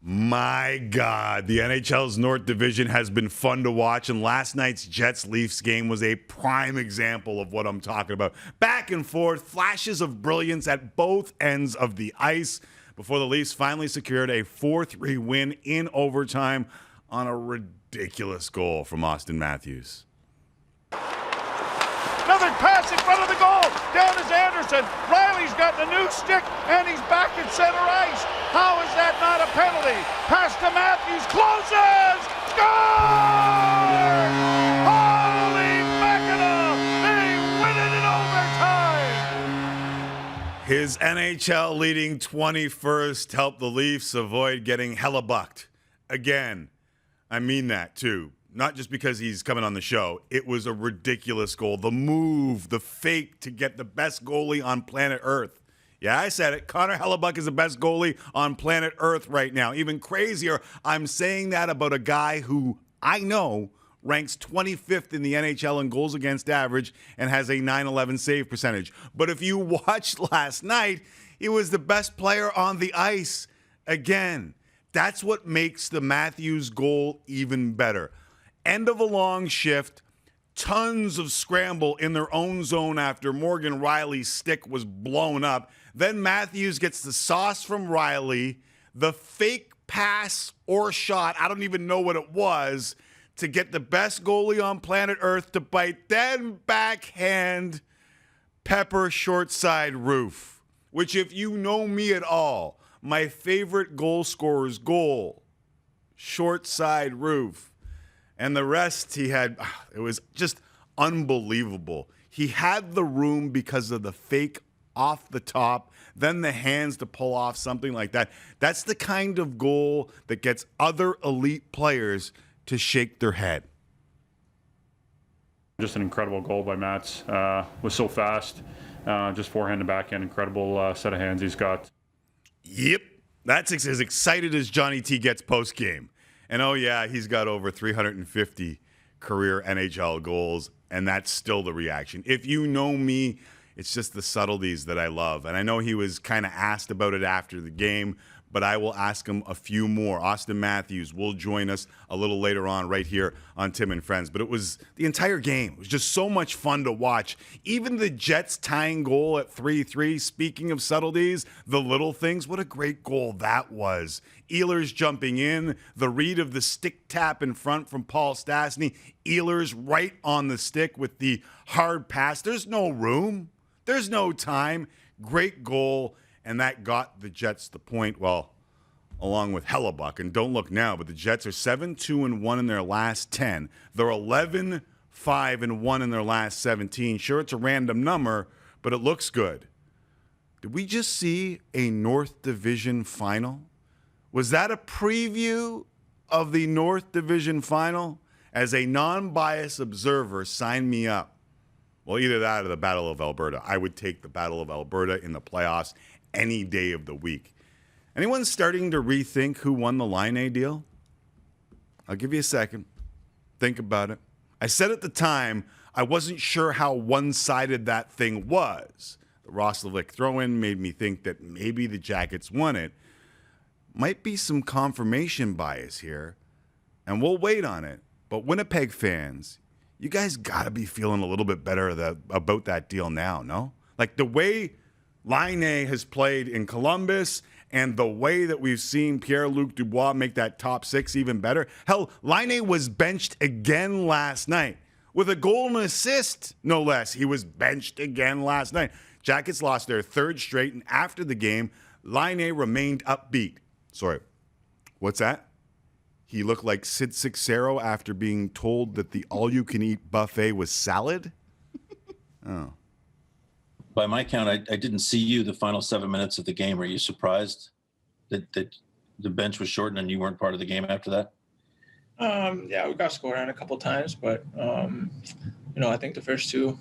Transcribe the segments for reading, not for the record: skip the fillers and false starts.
My God, the NHL's North Division has been fun to watch, and last night's Jets-Leafs game was a prime example of what I'm talking about. Back and forth, flashes of brilliance at both ends of the ice before the Leafs finally secured a 4-3 win in overtime on a ridiculous goal from Austin Matthews. Another pass in front of the goal. Down is Anderson. Riley's got the new stick, and he's back at center ice. How is that not a penalty? Pass to Matthews. Closes. Score! Holy mackerel! They win it in overtime. His NHL leading 21st helped the Leafs avoid getting hellebucked. Again, I mean that too. Not just because he's coming on the show. It was a ridiculous goal. The move, the fake to get the best goalie on planet Earth. Yeah, I said it. Connor Hellebuck is the best goalie on planet Earth right now. Even crazier, I'm saying that about a guy who I know ranks 25th in the NHL in goals against average and has a .911 save percentage. But if you watched last night, he was the best player on the ice again. That's what makes the Matthews goal even better. End of a long shift, tons of scramble in their own zone after Morgan Riley's stick was blown up. Then Matthews gets the sauce from Riley, the fake pass or shot, I don't even know what it was, to get the best goalie on planet Earth to bite, then backhand pepper short side roof, which if you know me at all, my favorite goal scorer's goal, short side roof. And the rest he had, it was just unbelievable. He had the room because of the fake off the top, then the hands to pull off something like that. That's the kind of goal that gets other elite players to shake their head. Just an incredible goal by Mats. Was so fast. Just forehand and backhand. Incredible set of hands he's got. Yep. That's as excited as Johnny T gets post-game. And oh yeah, he's got over 350 career NHL goals, and that's still the reaction. If you know me, it's just the subtleties that I love. And I know he was kind of asked about it after the game, but I will ask him a few more. Austin Matthews will join us a little later on right here on Tim and Friends. But it was the entire game. It was just so much fun to watch. Even the Jets tying goal at 3-3, speaking of subtleties, the little things, what a great goal that was. Ehlers jumping in, the read of the stick tap in front from Paul Stastny. Ehlers right on the stick with the hard pass. There's no room. There's no time. Great goal. And that got the Jets the point, well, along with Hellebuck. And don't look now, but the Jets are 7-2-1 in their last 10. They're 11-5-1 in their last 17. Sure, it's a random number, but it looks good. Did we just see a North Division final? Was that a preview of the North Division final? As a non-biased observer, sign me up. Well, either that or the Battle of Alberta. I would take the Battle of Alberta in the playoffs any day of the week. Anyone starting to rethink who won the Line A deal? I'll give you a second. Think about it. I said at the time I wasn't sure how one-sided that thing was. The Roslovic throw-in made me think that maybe the Jackets won it. Might be some confirmation bias here, and we'll wait on it. But Winnipeg fans, you guys got to be feeling a little bit better about that deal now, no? Like the way Line A has played in Columbus and the way that we've seen Pierre-Luc Dubois make that top six even better. Hell, Line A was benched again last night with a goal and assist, no less. He was benched again last night. Jackets lost their third straight, and after the game, Line A remained upbeat. Sorry, what's that? He looked like Sid Sixero after being told that the all-you-can-eat buffet was salad? Oh. By my count, I didn't see you the final 7 minutes of the game. Are you surprised that the bench was shortened and you weren't part of the game after that? Yeah, we got scored on a couple times, but, I think the first two,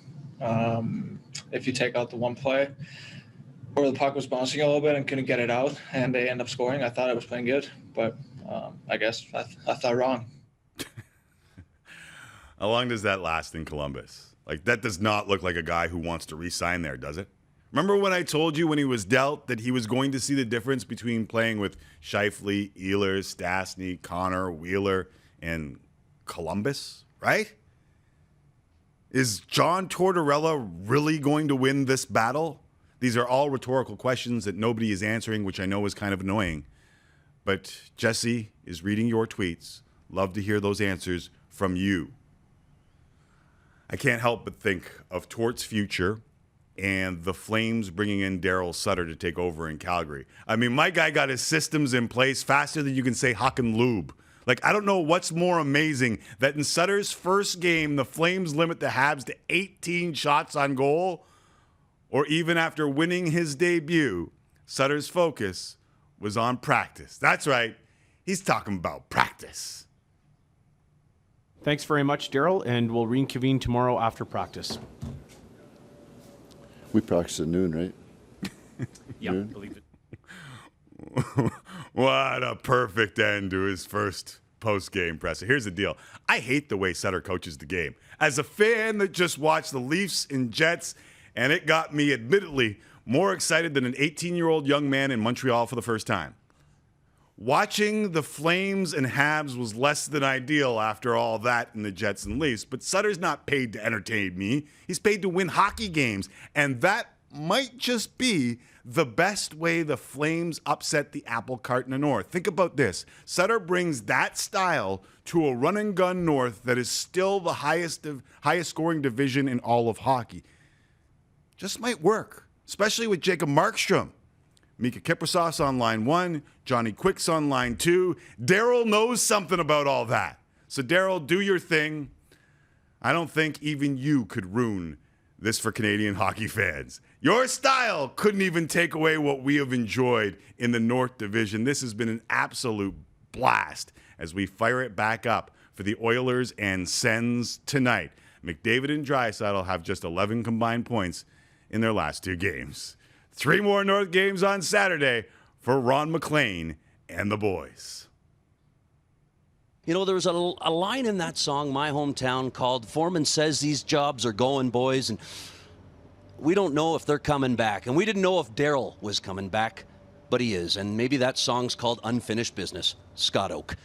if you take out the one play where the puck was bouncing a little bit and couldn't get it out and they end up scoring, I thought I was playing good, but I guess I thought wrong. How long does that last in Columbus? Like, that does not look like a guy who wants to re-sign there, does it? Remember when I told you when he was dealt that he was going to see the difference between playing with Scheifele, Ehlers, Stastny, Connor, Wheeler, and Columbus, right? Is John Tortorella really going to win this battle? These are all rhetorical questions that nobody is answering, which I know is kind of annoying. But Jesse is reading your tweets. Love to hear those answers from you. I can't help but think of Tort's future and the Flames bringing in Daryl Sutter to take over in Calgary. I mean, my guy got his systems in place faster than you can say Huck and Lube. Like, I don't know what's more amazing that in Sutter's first game, the Flames limit the Habs to 18 shots on goal, or even after winning his debut, Sutter's focus was on practice. That's right. He's talking about practice. Thanks very much, Daryl, and we'll reconvene tomorrow after practice. We practice at noon, right? Yeah, Noon? believe it. What a perfect end to his first post-game presser. Here's the deal. I hate the way Sutter coaches the game. As a fan that just watched the Leafs and Jets, and it got me admittedly more excited than an 18-year-old young man in Montreal for the first time. Watching the Flames and Habs was less than ideal after all that in the Jets and Leafs, but Sutter's not paid to entertain me. He's paid to win hockey games, and that might just be the best way the Flames upset the apple cart in the North. Think about this. Sutter brings that style to a run-and-gun North that is still the highest scoring division in all of hockey. Just might work, especially with Jacob Markstrom. Mika Kiprasov's on line 1, Johnny Quick's on line 2. Daryl knows something about all that. So Daryl, do your thing. I don't think even you could ruin this for Canadian hockey fans. Your style couldn't even take away what we have enjoyed in the North Division. This has been an absolute blast as we fire it back up for the Oilers and Sens tonight. McDavid and Draisaitl have just 11 combined points in their last 2 games. 3 more North games on Saturday for Ron McLean and the boys. You know, there was a line in that song, My Hometown, called Foreman Says These Jobs Are Going, Boys, and we don't know if they're coming back. And we didn't know if Daryl was coming back, but he is. And maybe that song's called Unfinished Business. Scott Oak.